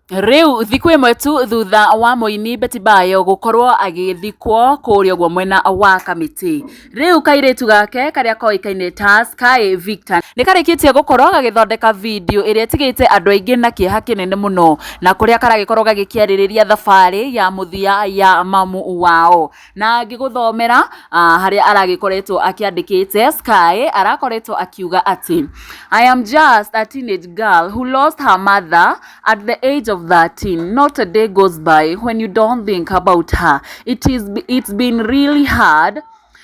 Riu thiku imwe tu thutha wa muini Bayo gukorwo agithikwo kuria gwo mwena wa Kamiti. Riu kairitu gake karia koikaine ta Sky Victor ni karikitie gukorwo gagithondeka video iria tigite andu aingi na kieha kinene muno na kuria karagikorwo gagikiaririria thabari ya muthia ya mamu wao. Na ngiguthomera haria aragikoretwo akiandikite Sky arakoretwo akiuga ati I am just a teenage girl who lost her mother at the age of 13. Not a day goes by when you don't think about her. It's been really hard.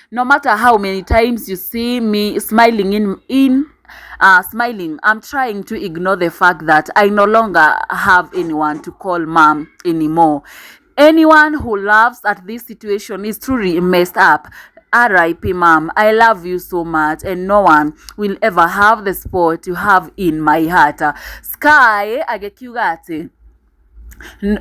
No matter how many times you see me smiling smiling, I'm trying to ignore the fact that I no longer have anyone to call mom anymore. Anyone who laughs at this situation is truly messed up. R.I.P. Mom, I love you so much and no one will ever have the spot you have in my heart. Sky agekiuga ati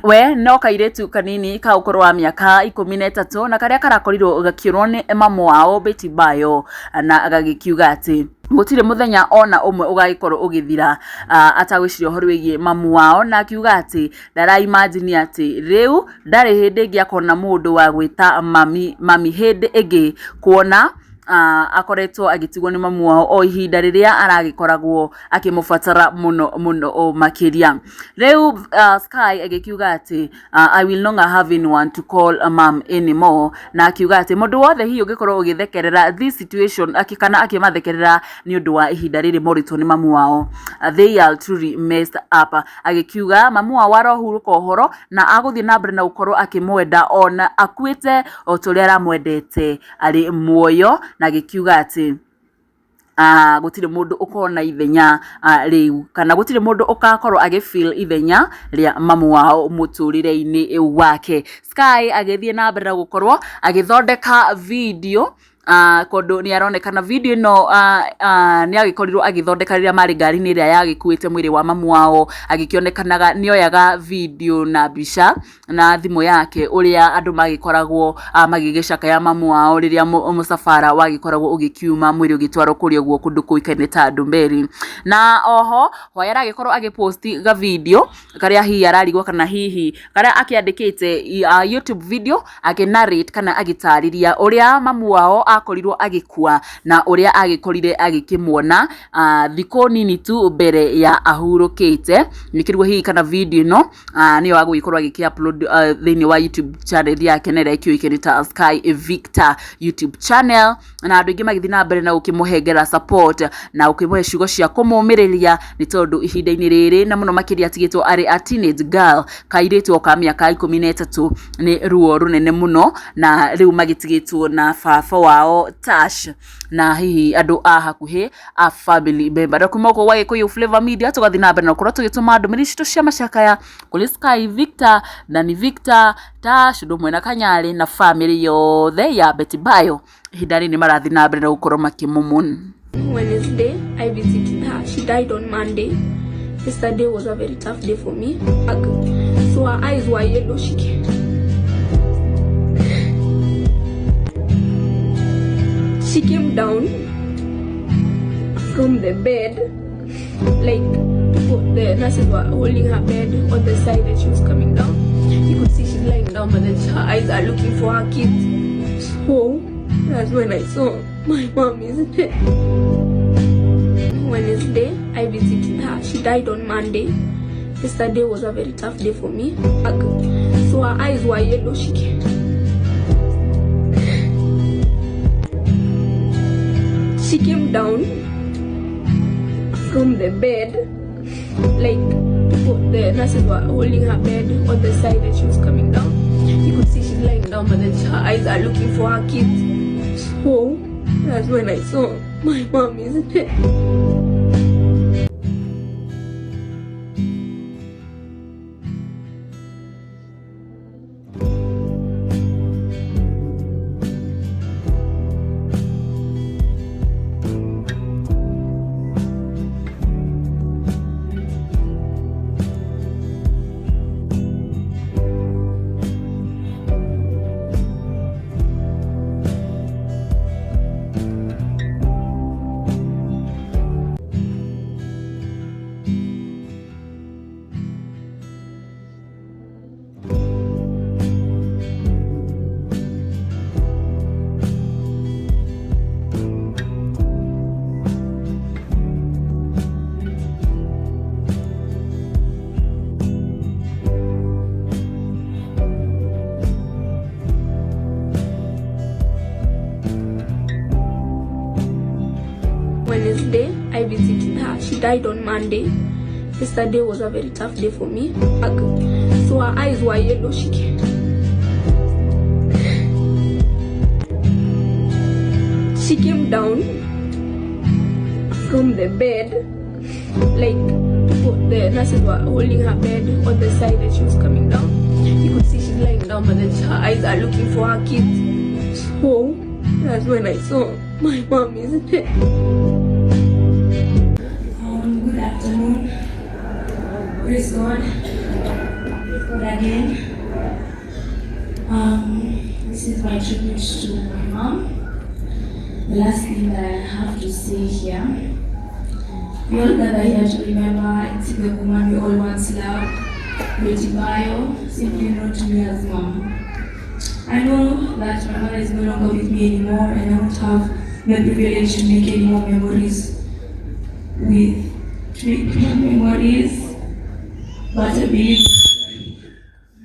we no kairetu kanini ka ukoro wa miaka 13 na karia karakorirwo gakirwo ni mamu wao Bayo na agagikiuga ati gutire muthenya ona umwe ugagikorwo ugithira atagwicirio horo wigie mamu wao na akiuga ati ndara imagine ati riu ndari hindi ngiakona mundu wa gwita mami hindi igi kuona akoretwo agitigwo ni mamu wao o ihinda riria aragikoragwo akimufatara muno o makiria. Riu Sky agikiuga ati I will no longer have anyone to call a mom anymore na akiuga ati mundu wothe hiyo gikorwo ugithekerera this situation akikana akimathekerera ni undu wa ihinda riri moritwo ni mamu wao. They are truly messed up. Agikiuga mamu wao arohuruka uhoro na aguthie na mbere na gukorwo akimwenda ona akuite o turia aramwendete ari muoyo na gikiuga ati gutire mundu ukona ithenya riu kana gutire mundu ukakorwo agifeel ithenya ria mamu wao muturire-ini wake. Sky agithie na mbere gukorwo agithondeka video kondo ni aronekana video no ni agikorirwo agithondeka riria mari ngari ni ria yagikuite mwiri wa mamu wao agikionekanaga ni oyaga video na bica na thimu yake uria andu magikoragwo magigicaka ya mamu wao riria musafara wagikoragwo ugikiuma mwiri ugitwaro kuria gwo kundu kuikaine ta Ndumberi. Na oho hoya aragikorwo agiposti ga video karia hihi ararigwo kana hihi karia akiandikite YouTube video aginarrate kana agitariria uria mamu wao akorirwo agikua na uria agikorire agikimwona thiko nini tu mbere ya ahurukite. Nikirwo hihi kana video no niyo agikorwo agikiupload thini wa YouTube channel yake na ira ikiuikene ta Sky Victor YouTube channel na andu ingi magithii na mbere na ukimuhengera support na ukimuhe ciugo cia kumumiriria ni tondu ihinda-ini riri na muno makiria atigitwo ari a teenage girl kairitwo ka miaka 13 ni ruo runene muno na riu magitigitwo na baba wao Tash na hihi andu a hakuhi a family member. Kumoko wa Gikuyu Flavor Media tugathi na mbere na kurwo tugituma ndumiri citu cia macakaya kuri Sky Victor na ni Victor Tash ndu mwena Kanyari na family yothe ya Bayo hidari ni marathi na mbere na gukorwo makimumun. Wednesday I visited her. She died on Monday. Yesterday was a very tough day for me. So her eyes were yellow. She came down from the bed, like the nurses were holding her bed on the side that she was coming down. You could see she's lying down, but then her eyes are looking for her kids. So that's when I saw my mom is dead. Wednesday, I visited her. She died on Monday. Yesterday was a very tough day for me. So her eyes were yellow. She came down from the bed, like the nurses were holding her bed on the side that she was coming down. You could see she's lying down, but then her eyes are looking for her kids. So that's when I saw my mom is dead. I visited her. She died on Monday. Yesterday was a very tough day for me. So her eyes were yellow. She came down from the bed, like the nurses were holding her bed on the side and she was coming down. You could see she's lying down, but then her eyes are looking for her kids. So that's when I saw my mom is dead. Good afternoon. Praise God. Praise God again. This is my tribute to my mom. The last thing that I have to say here. We all gather here to remember and see the woman we all once loved, Bayo, simply known to me as Mom. I know that my mother is no longer with me anymore and I won't have the privilege to make any more memories but I believe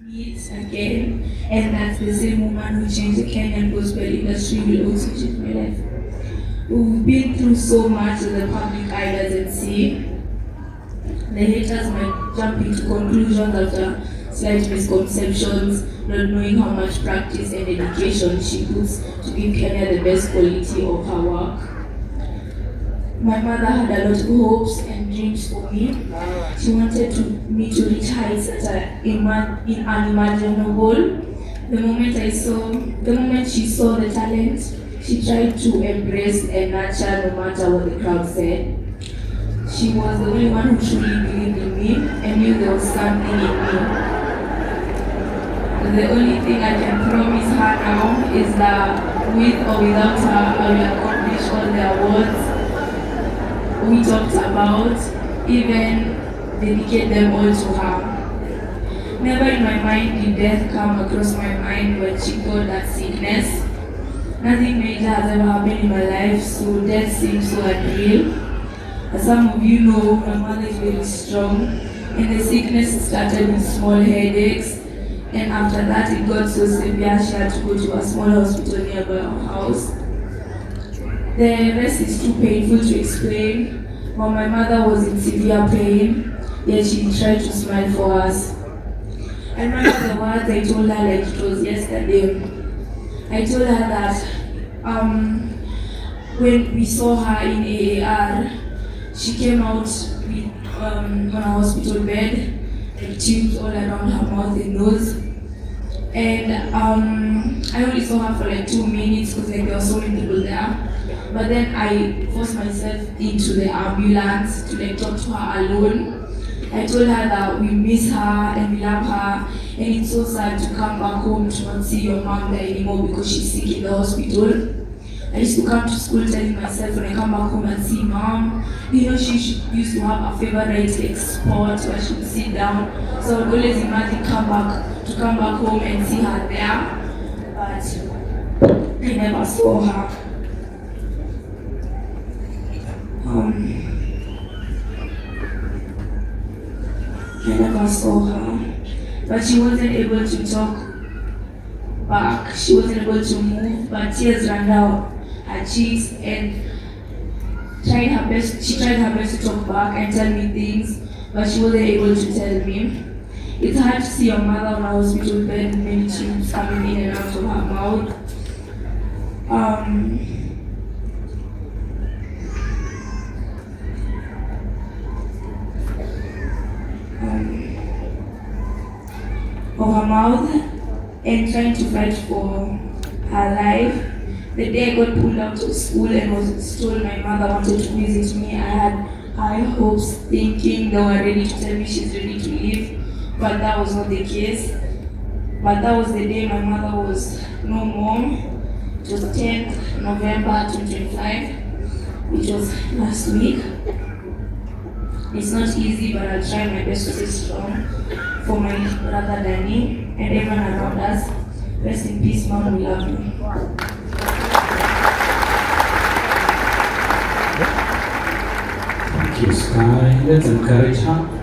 meet again, and that the same woman who changed the Kenyan gospel industry will also change my life. We've been through so much that the public eye doesn't see. The haters might jump into conclusions after slight misconceptions, not knowing how much practice and dedication she puts to give Kenya the best quality of her work. My mother had a lot of hopes and dreams for me. She wanted me to reach heights that are unimaginable. The moment she saw the talent, she tried to embrace and nurture no matter what the crowd said. She was the only one who truly believed in me and knew there was something in me. The only thing I can promise her now is that with or without her, I will accomplish all the awards we talked about, even dedicate them all to her. Never in my mind did death come across my mind when she got that sickness. Nothing major has ever happened in my life, so death seems so unreal. As some of you know, my mother is very strong, and the sickness started with small headaches, and after that it got so severe she had to go to a small hospital nearby our house. The rest is too painful to explain, but my mother was in severe pain, yet she tried to smile for us. I remember the words I told her like it was yesterday. I told her that when we saw her in AAR, she came out with, on a hospital bed, like tubes all around her mouth and nose. And I only saw her for like 2 minutes because like there were so many people there. But then I forced myself into the ambulance to like talk to her alone. I told her that we miss her and we love her, and it's so sad to come back home to not see your mom there anymore because she's sick in the hospital. I used to come to school telling myself when I come back home and see mom, you know, she used to have a favorite like spot where she would sit down. So I would always imagine come back home and see her there, but I never saw her. I never saw her, but she wasn't able to talk back. She wasn't able to move, but tears ran down her cheeks, and she tried her best to talk back and tell me things, but she wasn't able to tell me. It's hard to see your mother on a hospital bed with many tubes coming in and out of her mouth. Of her mouth, and trying to fight for her life. The day I got pulled out of school and was told my mother wanted to visit me, I had high hopes, thinking they were ready to tell me she's ready to leave, but that was not the case. But that was the day my mother was no more. It was 10th November 2025, which was last week. It's not easy, but I'll try my best to stay strong for my brother Danny and everyone around us. Rest in peace, Mom, we love you. Thank you, Sky. Let's encourage her.